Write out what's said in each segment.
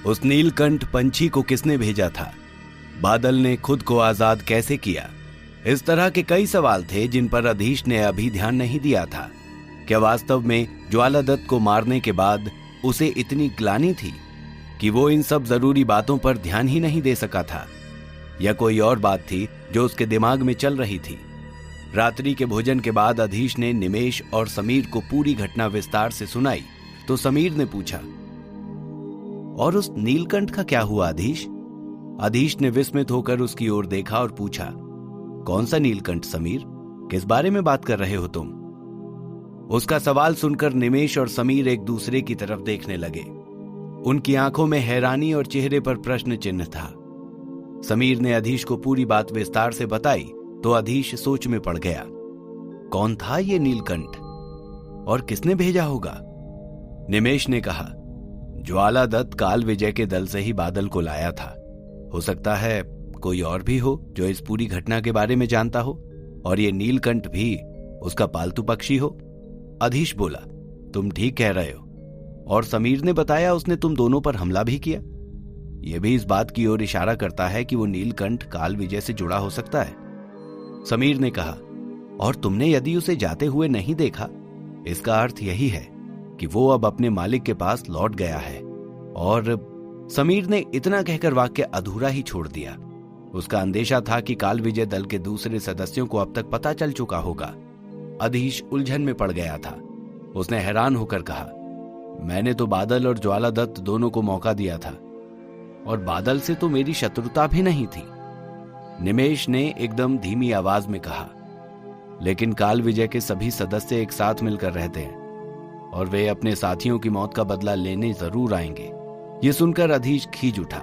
उस नीलकंठ पंछी को किसने भेजा था? बादल ने खुद को आजाद कैसे किया? इस तरह के कई सवाल थे जिन पर अधीश ने अभी ध्यान नहीं दिया था। क्या वास्तव में ज्वालादत्त को मारने के बाद उसे इतनी ग्लानि थी कि वो इन सब जरूरी बातों पर ध्यान ही नहीं दे सका था, या कोई और बात थी जो उसके दिमाग में चल रही थी? रात्रि के भोजन के बाद अधीश ने निमेश और समीर को पूरी घटना विस्तार से सुनाई तो समीर ने पूछा, और उस नीलकंठ का क्या हुआ अधीश? अधीश ने विस्मित होकर उसकी ओर देखा और पूछा, कौन सा नीलकंठ समीर? किस बारे में बात कर रहे हो तुम? उसका सवाल सुनकर निमेश और समीर एक दूसरे की तरफ देखने लगे। उनकी आंखों में हैरानी और चेहरे पर प्रश्न चिन्ह था। समीर ने अधीश को पूरी बात विस्तार से बताई तो अधीश सोच में पड़ गया। कौन था ये नीलकंठ और किसने भेजा होगा? निमेश ने कहा, ज्वालादत्त काल विजय के दल से ही बादल को लाया था। हो सकता है कोई और भी हो जो इस पूरी घटना के बारे में जानता हो, और ये नीलकंठ भी उसका पालतू पक्षी हो। अधीश बोला, तुम ठीक कह रहे हो। और समीर ने बताया उसने तुम दोनों पर हमला भी किया। यह भी इस बात की ओर इशारा करता है कि वो नीलकंठ काल विजय से जुड़ा हो सकता है। समीर ने कहा, और तुमने यदि उसे जाते हुए नहीं देखा, इसका अर्थ यही है कि वो अब अपने मालिक के पास लौट गया है। और समीर ने इतना कहकर वाक्य अधूरा ही छोड़ दिया। उसका अंदेशा था कि काल विजय दल के दूसरे सदस्यों को अब तक पता चल चुका होगा। अधीश उलझन में पड़ गया था। उसने हैरान होकर कहा, मैंने तो बादल और ज्वालादत्त दोनों को मौका दिया था, और बादल से तो मेरी शत्रुता भी नहीं थी। निमेश ने एकदम धीमी आवाज में कहा, लेकिन काल विजय के सभी सदस्य एक साथ मिलकर रहते हैं और वे अपने साथियों की मौत का बदला लेने जरूर आएंगे। ये सुनकर अधीश खींच उठा।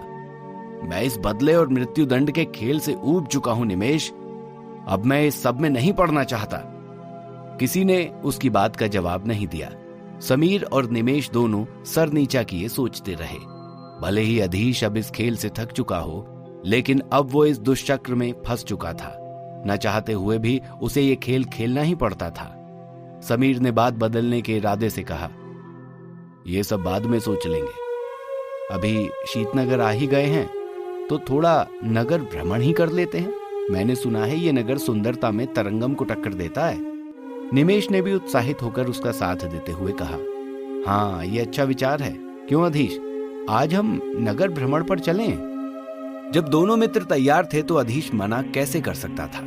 मैं इस बदले और मृत्यु दंड के खेल से ऊब चुका हूं निमेश। अब मैं इस सब में नहीं पड़ना चाहता। किसी ने उसकी बात का जवाब नहीं दिया। समीर और निमेश दोनों सर नीचा किए सोचते रहे। भले ही अधीश अब इस खेल से थक चुका हो, लेकिन अब वो इस दुष्चक्र में फंस चुका था। न चाहते हुए भी उसे ये खेल खेलना ही पड़ता था। समीर ने बात बदलने के इरादे से कहा, ये सब बाद में सोच लेंगे। अभी शीतनगर आ ही गए हैं तो थोड़ा नगर भ्रमण ही कर लेते हैं। मैंने सुना है ये नगर सुंदरता में तरंगम को टक्कर देता है। निमेश ने भी उत्साहित होकर उसका साथ देते हुए कहा, हाँ ये अच्छा विचार है। क्यों अधीश, आज हम नगर भ्रमण पर चलें? जब दोनों मित्र तैयार थे तो अधीश मना कैसे कर सकता था।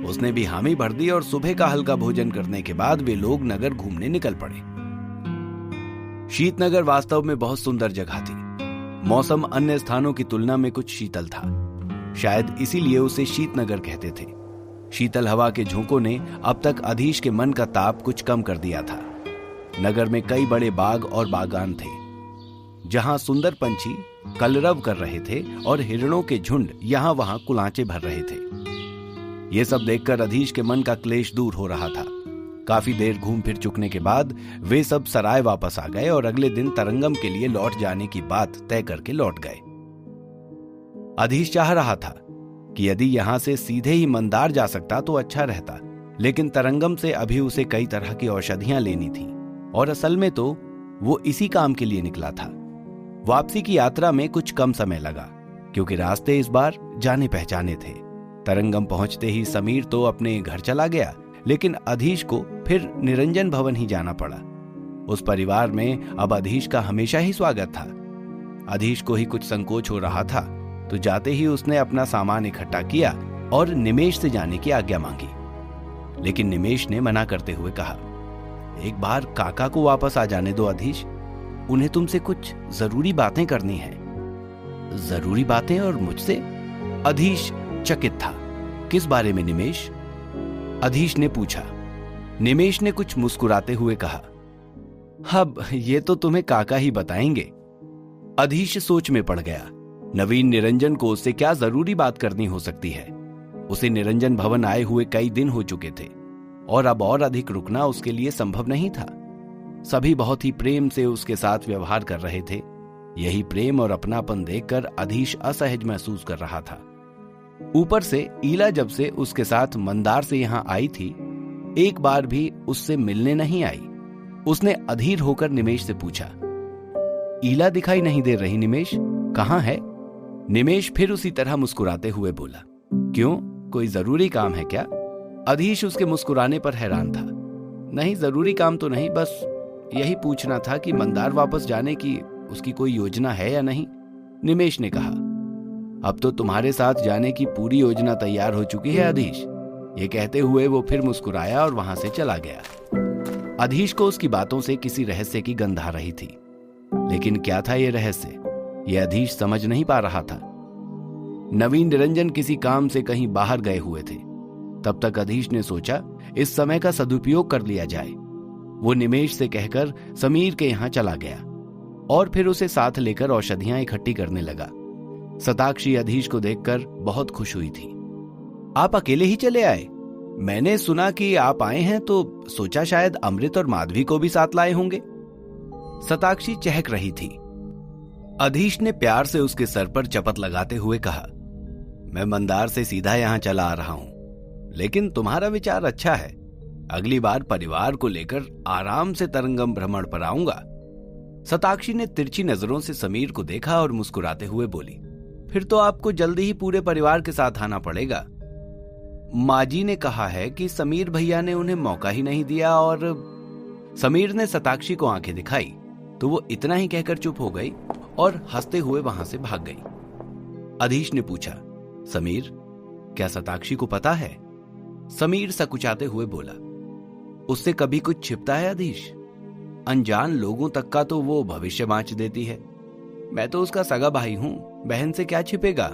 उसने भी हामी भर दी और सुबह का हल्का भोजन करने के बाद वे लोग नगर घूमने निकल पड़े। शीतनगर वास्तव में बहुत सुंदर जगह थी। मौसम अन्य स्थानों की तुलना में कुछ शीतल था। शायद इसीलिए उसे शीतनगर कहते थे। शीतल हवा के झोंकों ने अब तक अधीश के मन का ताप कुछ कम कर दिया था। नगर में कई बड़े बाग और बागान थे, जहां सुंदर पंछी कलरव कर रहे थे और हिरणों के झुंड यहां वहां कुलांचे भर रहे थे। ये सब देखकर अधीश के मन का क्लेश दूर हो रहा था। काफी देर घूम फिर चुकने के बाद वे सब सराय वापस आ गए और अगले दिन तरंगम के लिए लौट जाने की बात तय करके लौट गए। अधीश चाह रहा था कि यदि यहां से सीधे ही मंदार जा सकता तो अच्छा रहता, लेकिन तरंगम से अभी उसे कई तरह की औषधियां लेनी थी और असल में तो वो इसी काम के लिए निकला था। वापसी की यात्रा में कुछ कम समय लगा क्योंकि रास्ते इस बार जाने पहचाने थे। तरंगम पहुंचते ही समीर तो अपने घर चला गया, लेकिन अधीश को फिर निरंजन भवन ही जाना पड़ा। उस परिवार में अब अधीश का हमेशा ही स्वागत था। अधीश को ही कुछ संकोच हो रहा था तो जाते ही उसने अपना सामान इकट्ठा किया और निमेश से जाने की आज्ञा मांगी, लेकिन निमेश ने मना करते हुए कहा, एक बार काका को वापस आ जाने दो अधीश, उन्हें तुमसे कुछ जरूरी बातें करनी है। जरूरी बातें और मुझसे? अधीश चकित था। किस बारे में निमेश? अधीश ने पूछा। निमेश ने कुछ मुस्कुराते हुए कहा, अब ये तो तुम्हें काका ही बताएंगे। अधीश सोच में पड़ गया। नवीन निरंजन को उससे क्या जरूरी बात करनी हो सकती है। उसे निरंजन भवन आए हुए कई दिन हो चुके थे और अब और अधिक रुकना उसके लिए संभव नहीं था। सभी बहुत ही प्रेम से उसके साथ व्यवहार कर रहे थे। यही प्रेम और अपनापन देखकर अधीश असहज महसूस कर रहा था। ऊपर से ईला जब से उसके साथ मंदार से यहां आई थी, एक बार भी उससे मिलने नहीं आई। उसने अधीर होकर निमेश से पूछा, ईला दिखाई नहीं दे रही निमेश, कहाँ है? निमेश फिर उसी तरह मुस्कुराते हुए बोला, क्यों, कोई जरूरी काम है क्या? अधीश उसके मुस्कुराने पर हैरान था। नहीं, जरूरी काम तो नहीं, बस यही पूछना था कि मंदार वापस जाने की उसकी कोई योजना है या नहीं। निमेश ने कहा, अब तो तुम्हारे साथ जाने की पूरी योजना तैयार हो चुकी है अधीश। ये कहते हुए वो फिर मुस्कुराया और वहां से चला गया। अधीश को उसकी बातों से किसी रहस्य की गंध आ रही थी, लेकिन क्या था ये रहस्य, ये अधीश समझ नहीं पा रहा था। नवीन निरंजन किसी काम से कहीं बाहर गए हुए थे। तब तक अधीश ने सोचा इस समय का सदुपयोग कर लिया जाए। वो निमेश से कहकर समीर के यहां चला गया और फिर उसे साथ लेकर औषधियां इकट्ठी करने लगा। सताक्षी अधीश को देखकर बहुत खुश हुई थी। आप अकेले ही चले आए? मैंने सुना कि आप आए हैं तो सोचा शायद अमृत और माधवी को भी साथ लाए होंगे। सताक्षी चहक रही थी। अधीश ने प्यार से उसके सर पर चपत लगाते हुए कहा, मैं मंदार से सीधा यहां चला आ रहा हूं, लेकिन तुम्हारा विचार अच्छा है। अगली बार परिवार को लेकर आराम से तरंगम भ्रमण पर आऊंगा। सताक्षी ने तिरछी नजरों से समीर को देखा और मुस्कुराते हुए बोली, फिर तो आपको जल्दी ही पूरे परिवार के साथ आना पड़ेगा। माजी ने कहा है कि समीर भैया ने उन्हें मौका ही नहीं दिया। और समीर ने सताक्षी को आंखें दिखाई तो वो इतना ही कहकर चुप हो गई और हंसते हुए वहां से भाग गई। अधीश ने पूछा, समीर, क्या सताक्षी को पता है? समीर सकुचाते हुए बोला, उससे कभी कुछ छिपता है अधीश? अनजान लोगों तक का तो वो भविष्य बांच देती है। मैं तो उसका सगा भाई हूं, बहन से क्या छिपेगा?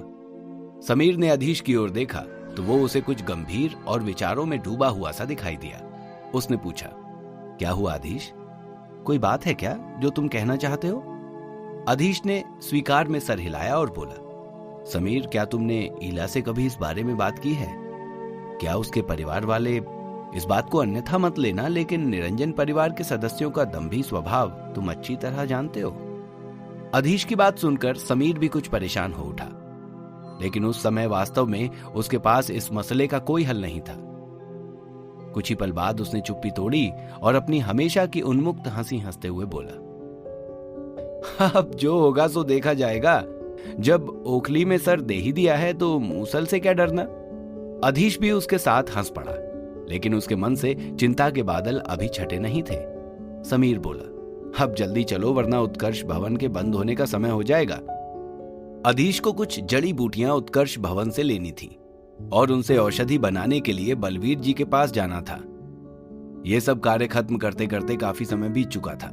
समीर ने अधीश की ओर देखा तो वो उसे कुछ गंभीर और विचारों में डूबा हुआ सा दिखाई दिया। उसने पूछा, क्या हुआ अधीश? कोई बात है क्या जो तुम कहना चाहते हो? अधीश ने स्वीकार में सर हिलाया और बोला, समीर, क्या तुमने ईला से कभी इस बारे में बात की है? क्या उसके परिवार वाले, इस बात को अन्यथा मत लेना, लेकिन निरंजन परिवार के सदस्यों का दंभी स्वभाव तुम अच्छी तरह जानते हो। अधीश की बात सुनकर समीर भी कुछ परेशान हो उठा, लेकिन उस समय वास्तव में उसके पास इस मसले का कोई हल नहीं था। कुछ ही पल बाद उसने चुप्पी तोड़ी और अपनी हमेशा की उन्मुक्त हंसी हंसते हुए बोला, अब जो होगा सो देखा जाएगा। जब ओखली में सर दे ही दिया है तो मूसल से क्या डरना। अधीश भी उसके साथ हंस पड़ा, लेकिन उसके मन से चिंता के बादल अभी छटे नहीं थे। समीर बोला, अब जल्दी चलो वरना उत्कर्ष भवन के बंद होने का समय हो जाएगा। अधीश को कुछ जड़ी बूटियां उत्कर्ष भवन से लेनी थी और उनसे औषधि बनाने के लिए बलवीर जी के पास जाना था। यह सब कार्य खत्म करते करते काफी समय बीत चुका था।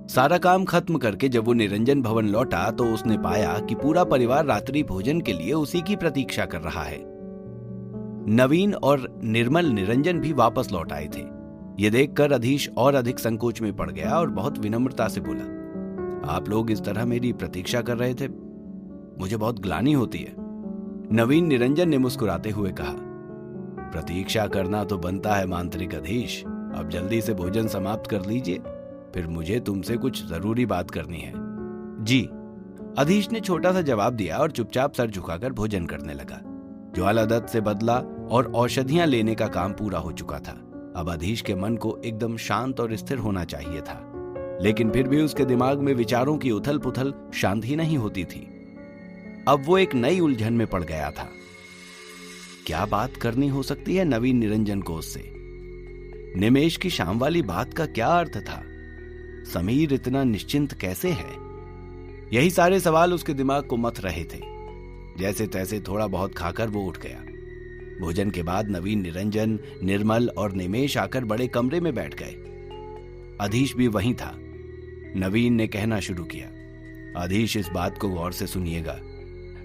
सारा काम खत्म करके जब वो निरंजन भवन लौटा तो उसने पाया कि पूरा परिवार रात्रि भोजन के लिए उसी की प्रतीक्षा कर रहा है। नवीन और निर्मल निरंजन भी वापस लौट आए थे। ये देखकर अधीश और अधिक संकोच में पड़ गया और बहुत विनम्रता से बोला, आप लोग इस तरह मेरी प्रतीक्षा कर रहे थे, मुझे बहुत ग्लानि होती है। नवीन निरंजन ने मुस्कुराते हुए कहा, प्रतीक्षा करना तो बनता है मांत्रिक अधीश। अब जल्दी से भोजन समाप्त कर लीजिए, फिर मुझे तुमसे कुछ जरूरी बात करनी है। जी, अधीश ने छोटा सा जवाब दिया और चुपचाप सर झुकाकर भोजन करने लगा। ज्वालादत्त से बदला और औषधियां लेने का काम पूरा हो चुका था। अब अधीश के मन को एकदम शांत और स्थिर होना चाहिए था, लेकिन फिर भी उसके दिमाग में विचारों की उथल पुथल शांत ही नहीं होती थी। अब वो एक नई उलझन में पड़ गया था। क्या बात करनी हो सकती है नवीन निरंजन को उससे? निमेश की शाम वाली बात का क्या अर्थ था? समीर इतना निश्चिंत कैसे है? यही सारे सवाल उसके दिमाग को मथ रहे थे। जैसे तैसे थोड़ा बहुत खाकर वो उठ गया। भोजन के बाद नवीन निरंजन, निर्मल और निमेश आकर बड़े कमरे में बैठ गए। अधीश भी वहीं था। नवीन ने कहना शुरू किया, अधीश, इस बात को गौर से सुनिएगा।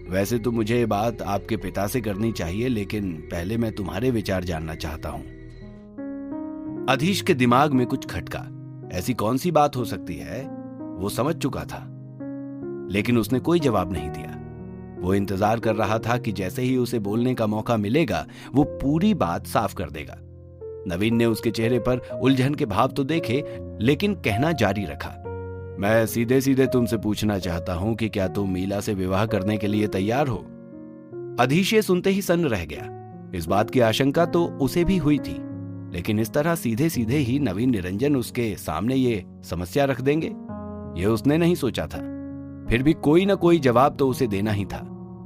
वैसे तो मुझे ये बात आपके पिता से करनी चाहिए, लेकिन पहले मैं तुम्हारे विचार जानना चाहता हूं। अधीश के दिमाग में कुछ खटका। ऐसी कौन सी बात हो सकती है? वो समझ चुका था, लेकिन उसने कोई जवाब नहीं दिया। वो इंतजार कर रहा था कि जैसे ही उसे बोलने का मौका मिलेगा वो पूरी बात साफ कर देगा। नवीन ने उसके चेहरे पर उलझन के भाव तो देखे, लेकिन कहना जारी रखा, मैं सीधे सीधे तुमसे पूछना चाहता हूं कि क्या तुम मीला से विवाह करने के लिए तैयार हो? अधीश ये सुनते ही सन्न रह गया। इस बात की आशंका तो उसे भी हुई थी, लेकिन इस तरह सीधे सीधे ही नवीन निरंजन उसके सामने ये समस्या रख देंगे। यह उसने नहीं सोचा था। फिर भी कोई ना कोई जवाब तो उसे देना ही था।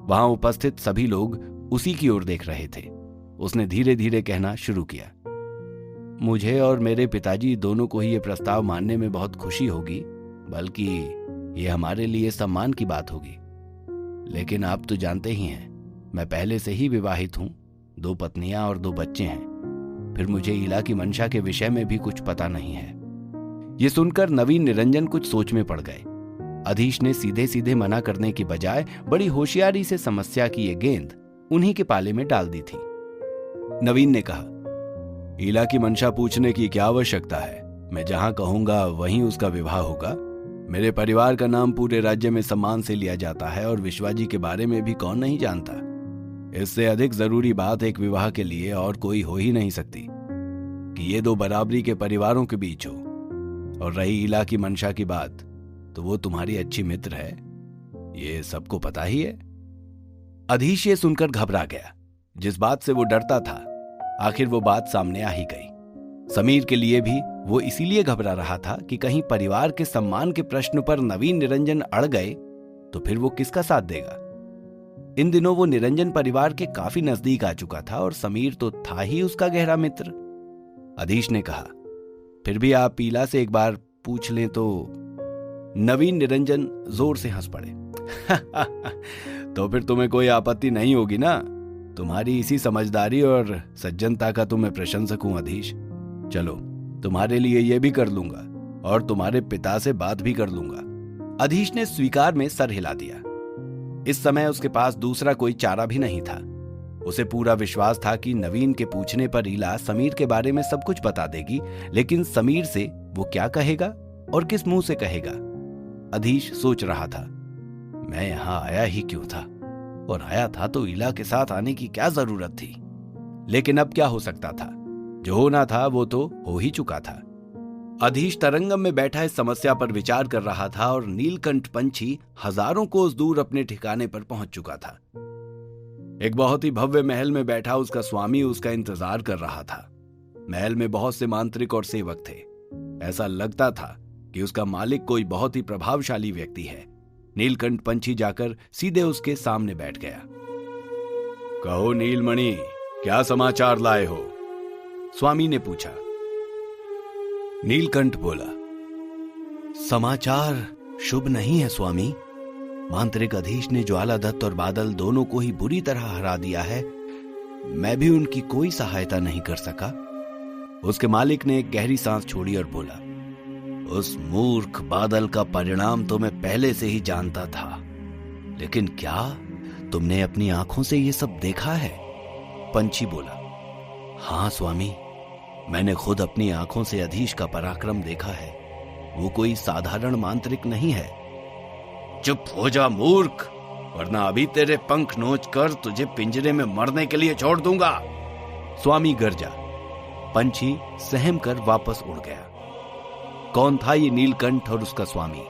वहां उपस्थित सभी लोग उसी की ओर देख रहे थे। उसने धीरे धीरे कहना शुरू किया, मुझे और मेरे पिताजी दोनों को ही यह प्रस्ताव मानने में बहुत खुशी होगी, बल्कि ये हमारे लिए सम्मान की बात होगी। लेकिन आप तो जानते ही हैं, मैं पहले से ही विवाहित हूं, 2 पत्नियां और 2 बच्चे हैं। फिर मुझे ईला की मंशा के विषय में भी कुछ पता नहीं है। ये सुनकर नवीन निरंजन कुछ सोच में पड़ गए। अधीश ने सीधे सीधे मना करने की बजाय बड़ी होशियारी से समस्या की ये गेंद उन्हीं के पाले में डाल दी थी। नवीन ने कहा, ईला की मंशा पूछने की क्या आवश्यकता है? मैं जहां कहूंगा वहीं उसका विवाह होगा। मेरे परिवार का नाम पूरे राज्य में सम्मान से लिया जाता है और विश्वाजी के बारे में भी कौन नहीं जानता। इससे अधिक जरूरी बात एक विवाह के लिए और कोई हो ही नहीं सकती कि ये 2 बराबरी के परिवारों के बीच हो। और रही ईला की मंशा की बात, तो वो तुम्हारी अच्छी मित्र है, ये सबको पता ही है। अधीश ये सुनकर घबरा गया। जिस बात से वो डरता था, आखिर वो बात सामने आ ही गई। समीर के लिए भी वो इसीलिए घबरा रहा था कि कहीं परिवार के सम्मान के प्रश्न पर नवीन निरंजन अड़ गए तो फिर वो किसका साथ देगा। इन दिनों वो निरंजन परिवार के काफी नजदीक आ चुका था और समीर तो था ही उसका गहरा मित्र। अधीश ने कहा, फिर भी आप ईला से एक बार पूछ लें तो। नवीन निरंजन जोर से हंस पड़े। तो फिर तुम्हें कोई आपत्ति नहीं होगी ना? तुम्हारी इसी समझदारी और सज्जनता का तो मैं प्रशंसक हूं अधीश। चलो, तुम्हारे लिए यह भी कर लूंगा और तुम्हारे पिता से बात भी कर लूंगा। अधीश ने स्वीकार में सर हिला दिया। इस समय उसके पास दूसरा कोई चारा भी नहीं था। उसे पूरा विश्वास था कि नवीन के पूछने पर ईला समीर के बारे में सब कुछ बता देगी, लेकिन समीर से वो क्या कहेगा और किस मुंह से कहेगा? अधीश सोच रहा था, मैं यहां आया ही क्यों था, और आया था तो ईला के साथ आने की क्या जरूरत थी। लेकिन अब क्या हो सकता था? जो होना था वो तो हो ही चुका था। अधीश तरंगम में बैठा इस समस्या पर विचार कर रहा था और नीलकंठ पंछी हजारों कोस दूर अपने ठिकाने पर पहुंच चुका था। एक बहुत ही भव्य महल में बैठा उसका स्वामी उसका इंतजार कर रहा था। महल में बहुत से मांत्रिक और सेवक थे। ऐसा लगता था कि उसका मालिक कोई बहुत ही प्रभावशाली व्यक्ति है। नीलकंठ पंछी जाकर सीधे उसके सामने बैठ गया। कहो नीलमणि, क्या समाचार लाए हो? स्वामी ने पूछा। नीलकंठ बोला, समाचार शुभ नहीं है स्वामी। मांत्रिक अधीश ने ज्वालादत्त और बादल दोनों को ही बुरी तरह हरा दिया है। मैं भी उनकी कोई सहायता नहीं कर सका। उसके मालिक ने एक गहरी सांस छोड़ी और बोला, उस मूर्ख बादल का परिणाम तो मैं पहले से ही जानता था, लेकिन क्या तुमने अपनी आंखों से ये सब देखा है? पंछी बोला, हां स्वामी, मैंने खुद अपनी आंखों से अधीश का पराक्रम देखा है। वो कोई साधारण मांत्रिक नहीं है। चुप हो जा मूर्ख, वरना अभी तेरे पंख नोच कर तुझे पिंजरे में मरने के लिए छोड़ दूंगा। स्वामी गरजा। पंछी सहम कर वापस उड़ गया। कौन था ये नीलकंठ और उसका स्वामी?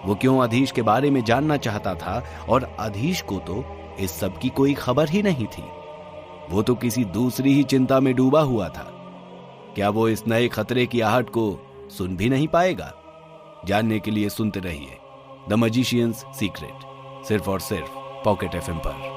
वो क्यों अधीश के बारे में जानना चाहता था, और अधीश को तो इस सब की कोई खबर ही नहीं थी। वो तो किसी दूसरी ही चिंता में डूबा हुआ था। क्या वो इस नए खतरे की आहट को सुन भी नहीं पाएगा? जानने के लिए सुनते रहिए द मैजिशियंस सीक्रेट, सिर्फ और सिर्फ पॉकेट एफएम पर।